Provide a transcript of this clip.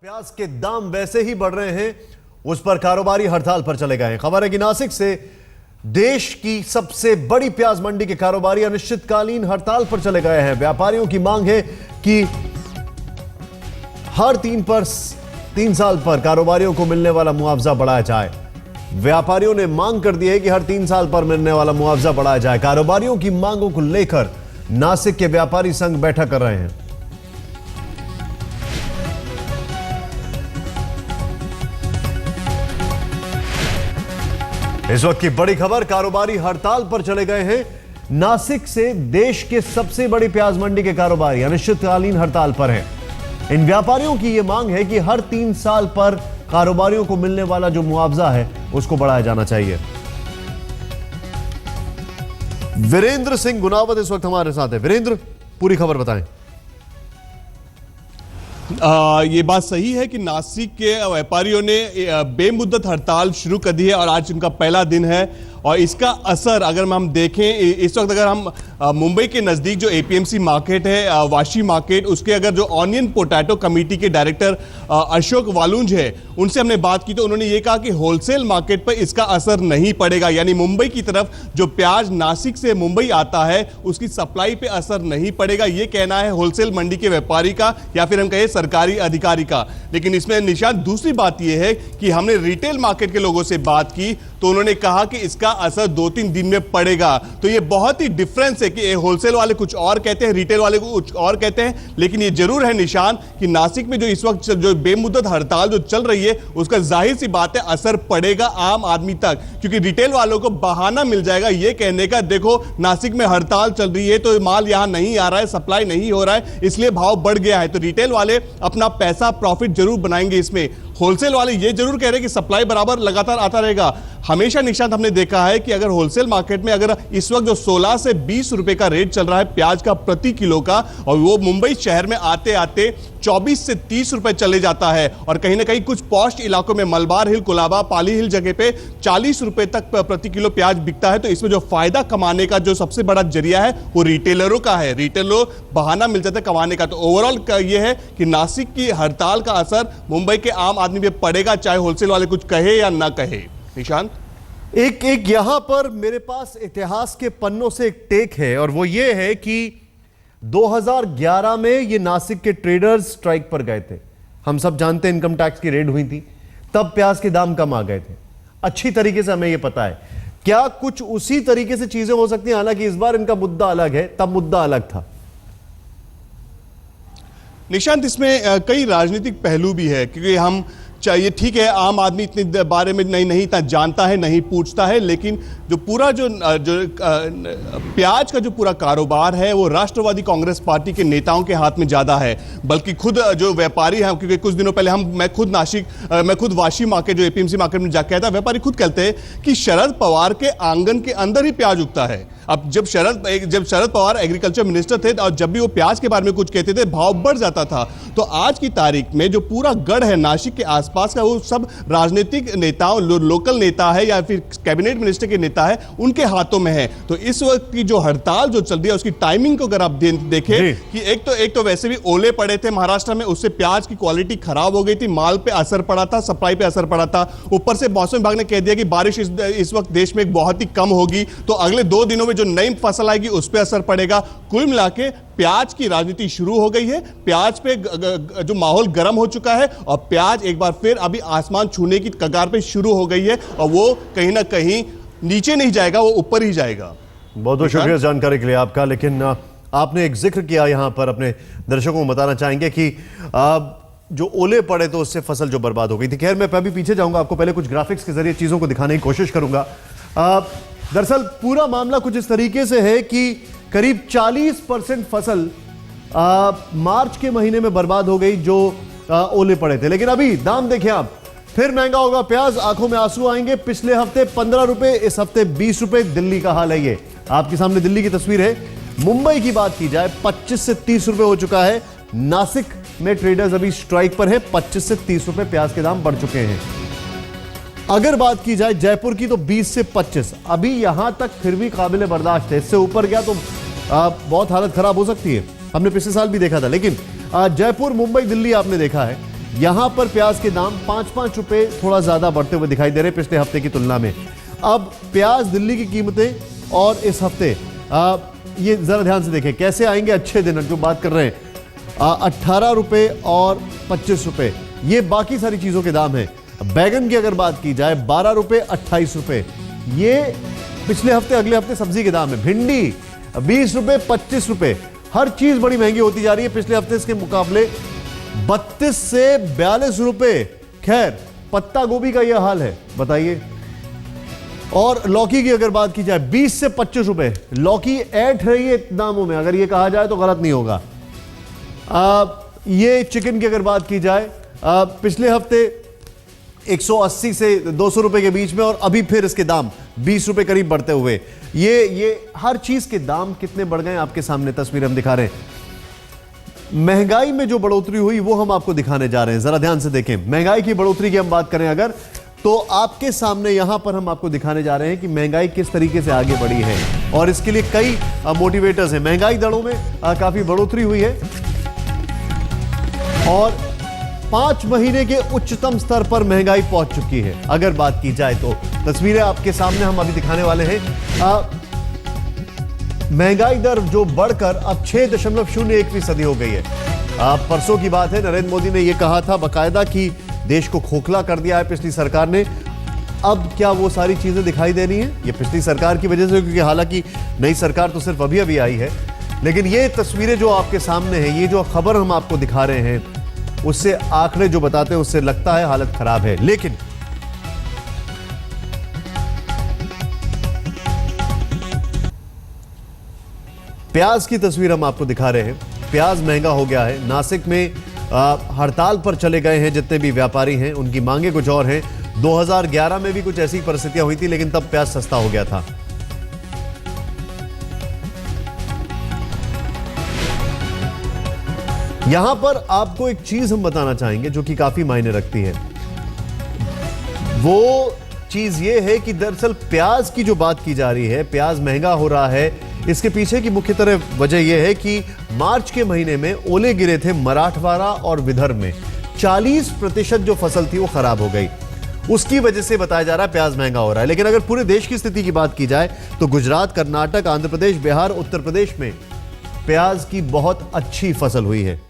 प्याज के दाम वैसे ही बढ़ रहे हैं, उस पर कारोबारी हड़ताल पर चले गए हैं। खबर है कि नासिक से देश की सबसे बड़ी प्याज मंडी के कारोबारी अनिश्चितकालीन हड़ताल पर चले गए हैं। व्यापारियों की मांग है कि हर 3 साल पर कारोबारियों को मिलने वाला मुआवजा बढ़ाया जाए। व्यापारियों ने मांग कर दी है कि हर 3 साल पर मिलने वाला मुआवजा बढ़ाया जाए। कारोबारियों की मांगों को लेकर नासिक के व्यापारी संघ बैठक कर रहे हैं। इस वक्त की बड़ी खबर, कारोबारी हड़ताल पर चले गए हैं। नासिक से देश के सबसे बड़ी प्याज मंडी के कारोबारी अनिश्चितकालीन हड़ताल पर हैं। इन व्यापारियों की यह मांग है कि हर 3 साल पर कारोबारियों को मिलने वाला जो मुआवजा है उसको बढ़ाया जाना चाहिए। वीरेंद्र सिंह गुनावत इस वक्त हमारे साथ है। वीरेंद्र, पूरी खबर बताएं। ये बात सही है कि नासिक के व्यापारियों ने बेमुद्दत हड़ताल शुरू कर दी है और आज उनका पहला दिन है। और इसका असर अगर हम देखें, इस वक्त अगर हम मुंबई के नज़दीक जो एपीएमसी मार्केट है, वाशी मार्केट, उसके अगर जो ऑनियन पोटैटो कमेटी के डायरेक्टर अशोक वालुंज है, उनसे हमने बात की तो उन्होंने ये कहा कि होलसेल मार्केट पर इसका असर नहीं पड़ेगा। यानी मुंबई की तरफ जो प्याज नासिक से मुंबई आता है उसकी सप्लाई पे असर नहीं पड़ेगा, ये कहना है होलसेल मंडी के व्यापारी का या फिर हम कहें सरकारी अधिकारी का। लेकिन इसमें निशान दूसरी बात यह है कि हमने रिटेल मार्केट के लोगों से बात की तो उन्होंने कहा कि इसका असर 2-3 दिन में पड़ेगा। तो ये बहुत ही डिफरेंस है कि होलसेल वाले कुछ और कहते हैं, रिटेल वाले कुछ और कहते हैं। लेकिन ये जरूर है निशान कि नासिक में जो इस वक्त जो बेमुद्दत हड़ताल जो चल रही है उसका जाहिर सी बात है असर पड़ेगा आम आदमी तक, क्योंकि रिटेल वालों को बहाना मिल जाएगा ये कहने का, देखो नासिक में हड़ताल चल रही है तो माल यहां नहीं आ रहा है, सप्लाई नहीं हो रहा है, इसलिए भाव बढ़ गया है। तो रिटेल वाले अपना पैसा प्रॉफिट जरूर बनाएंगे इसमें। होलसेल वाले ये जरूर कह रहे हैं कि सप्लाई बराबर लगातार आता रहेगा। हमेशा निशांत हमने देखा है कि अगर होलसेल मार्केट में अगर इस वक्त जो 16 से 20 रुपए का रेट चल रहा है प्याज का प्रति किलो का, और वो मुंबई शहर में आते आते 24 से 30 रुपए चले जाता है, और कहीं ना कहीं कुछ पॉस्ट इलाकों में मलबार हिल, कुलाबा, पाली हिल जगह पे 40 रुपए तक प्रति किलो प्याज बिकता है। तो इसमें जो फायदा कमाने का जो सबसे बड़ा जरिया है वो रिटेलरों का है, रिटेलरों बहाना मिल जाता है कमाने का। तो ओवरऑल यह है कि नासिक की हड़ताल का असर मुंबई के आम आदमी पे पड़ेगा, चाहे होलसेल वाले कुछ कहे या ना कहे। निशांत, एक यहां पर मेरे पास इतिहास के पन्नों से एक टेक है, और वो ये है कि 2011 में ये नासिक के ट्रेडर्स स्ट्राइक पर गए थे। हम सब जानते हैं इनकम टैक्स की रेड हुई थी, तब प्याज के दाम कम आ गए थे। अच्छी तरीके से हमें यह पता है। क्या कुछ उसी तरीके से चीजें हो सकती हैं? हालांकि इस बार इनका मुद्दा अलग है, तब मुद्दा अलग था। निशांत, इसमें कई राजनीतिक पहलू भी है, क्योंकि हम चाहिए, ठीक है आम आदमी इतने बारे में नहीं इतना जानता है, नहीं पूछता है, लेकिन जो पूरा जो प्याज का जो पूरा कारोबार है वो राष्ट्रवादी कांग्रेस पार्टी के नेताओं के हाथ में ज्यादा है। बल्कि खुद जो व्यापारी हैं, क्योंकि कुछ दिनों पहले मैं खुद वाशी मार्केट जो एपीएमसी मार्केट में जाकर आया था, व्यापारी खुद कहते हैं कि शरद पवार के आंगन के अंदर ही प्याज उगता है। अब जब शरद पवार एग्रीकल्चर मिनिस्टर थे और जब भी वो प्याज के बारे में कुछ कहते थे भाव बढ़ जाता था। तो आज की तारीख में जो पूरा गढ़ है नासिक के आसपास का, वो सब राजनीतिक नेताओं, लोकल नेता है या फिर कैबिनेट मिनिस्टर के नेता है, उनके हाथों में है। तो इस वक्त की जो हड़ताल जो चल रही है उसकी टाइमिंग को अगर आप देखें कि एक तो वैसे भी ओले पड़े थे महाराष्ट्र में, उससे प्याज की क्वालिटी खराब हो गई थी, माल पे असर पड़ा था, सप्लाई पे असर पड़ा था। ऊपर से मौसम विभाग ने कह दिया कि बारिश इस वक्त देश में बहुत ही कम होगी, तो अगले 2 दिनों में जो नई फसल आएगी उस पर असर पड़ेगा। कुल मिला के प्याज की राजनीति शुरू हो गई है। प्याज पे जो माहौल गर्म हो चुका है और प्याज एक बार फिर अभी आसमान छूने की कगार पे शुरू हो गई है, और वो कहीं ना कहीं नीचे नहीं जाएगा, वो ऊपर ही जाएगा। बहुत बहुत शुक्रिया जानकारी के लिए आपका। लेकिन आपने एक जिक्र किया यहां पर, अपने दर्शकों को बताना चाहेंगे कि जो ओले पड़े तो उससे फसल जो बर्बाद हो गई थी। खैर, मैं अभी पीछे जाऊंगा, आपको पहले कुछ ग्राफिक्स के जरिए चीजों को दिखाने की कोशिश करूंगा। दरअसल पूरा मामला कुछ इस तरीके से है कि करीब 40% फसल मार्च के महीने में बर्बाद हो गई जो ओले पड़े थे। लेकिन अभी दाम देखें आप, फिर महंगा होगा प्याज, आंखों में आंसू आएंगे। पिछले हफ्ते 15 रुपए, इस हफ्ते 20 रुपए। दिल्ली का हाल है ये, आपके सामने दिल्ली की तस्वीर है। मुंबई की बात की जाए 25 से 30 रुपए हो चुका है। नासिक में ट्रेडर्स अभी स्ट्राइक पर है, 25 से 30 रुपए प्याज के दाम बढ़ चुके हैं। अगर बात की जाए जयपुर की तो 20 से 25, अभी यहां तक फिर भी काबिल बर्दाश्त है। इससे ऊपर गया तो बहुत हालत खराब हो सकती है, हमने पिछले साल भी देखा था। लेकिन जयपुर, मुंबई, दिल्ली आपने देखा है यहां पर प्याज के दाम 5-5 रुपए थोड़ा ज्यादा बढ़ते हुए दिखाई दे रहे हैं पिछले हफ्ते की तुलना में। अब प्याज दिल्ली की कीमतें और इस हफ्ते ये जरा ध्यान से देखें कैसे आएंगे अच्छे दिन, जो बात कर रहे हैं 18 रुपए और 25 रुपए, ये बाकी सारी चीजों के दाम हैं। बैगन की अगर बात की जाए 12 रुपए 28 रुपए, ये पिछले हफ्ते अगले हफ्ते सब्जी के दाम है। भिंडी 20 रुपए 25 रुपए, हर चीज बड़ी महंगी होती जा रही है पिछले हफ्ते के मुकाबले 32 से 42 रुपए। खैर पत्ता गोभी का यह हाल है, बताइए। और लौकी की अगर बात की जाए 20 से 25 रुपए, लौकी ऐठ रही है दामों में, अगर ये कहा जाए तो गलत नहीं होगा। ये चिकन की अगर बात की जाए पिछले हफ्ते 180 से 200 रुपए के बीच में, और अभी फिर इसके दाम 20 रुपए करीब बढ़ते हुए। ये हर चीज के दाम कितने बढ़ गए आपके सामने तस्वीर हम दिखा रहे हैं। महंगाई में जो बढ़ोतरी हुई वो हम आपको दिखाने जा रहे हैं, जरा ध्यान से देखें। महंगाई की बढ़ोतरी की हम बात करें अगर, तो आपके सामने यहां पर हम आपको दिखाने जा रहे हैं कि महंगाई किस तरीके से आगे बढ़ी है, और इसके लिए कई मोटिवेटर्स हैं। महंगाई दरों में काफी बढ़ोतरी हुई है और 5 महीने के उच्चतम स्तर पर महंगाई पहुंच चुकी है। अगर बात की जाए तो तस्वीरें आपके सामने हम अभी दिखाने वाले हैं। महंगाई दर जो बढ़कर अब 6.01% हो गई है। परसों की बात है, नरेंद्र मोदी ने यह कहा था बाकायदा कि देश को खोखला कर दिया है पिछली सरकार ने। अब क्या वो सारी चीजें दिखाई दे रही हैं? ये पिछली सरकार की वजह से, क्योंकि हालांकि नई सरकार तो सिर्फ अभी अभी आई है, लेकिन ये तस्वीरें जो आपके सामने हैं, ये जो खबर हम आपको दिखा रहे हैं, उससे आंकड़े जो बताते हैं उससे लगता है हालत खराब है। लेकिन प्याज की तस्वीर हम आपको दिखा रहे हैं। प्याज महंगा हो गया है। नासिक में हड़ताल पर चले गए हैं जितने भी व्यापारी हैं, उनकी मांगे कुछ और हैं। 2011 में भी कुछ ऐसी परिस्थितियां हुई थी, लेकिन तब प्याज सस्ता हो गया था। यहां पर आपको एक चीज हम बताना चाहेंगे जो कि काफी मायने रखती है। वो चीज ये है कि दरअसल प्याज की जो बात की जा रही है, प्याज महंगा हो रहा है, इसके पीछे की मुख्य तरह वजह यह है कि मार्च के महीने में ओले गिरे थे मराठवाड़ा और विदर्भ में। 40% जो फसल थी वो खराब हो गई। उसकी वजह से बताया जा रहा है प्याज महंगा हो रहा है। लेकिन अगर पूरे देश की स्थिति की बात की जाए तो गुजरात, कर्नाटक, आंध्र प्रदेश, बिहार, उत्तर प्रदेश में प्याज की बहुत अच्छी फसल हुई है।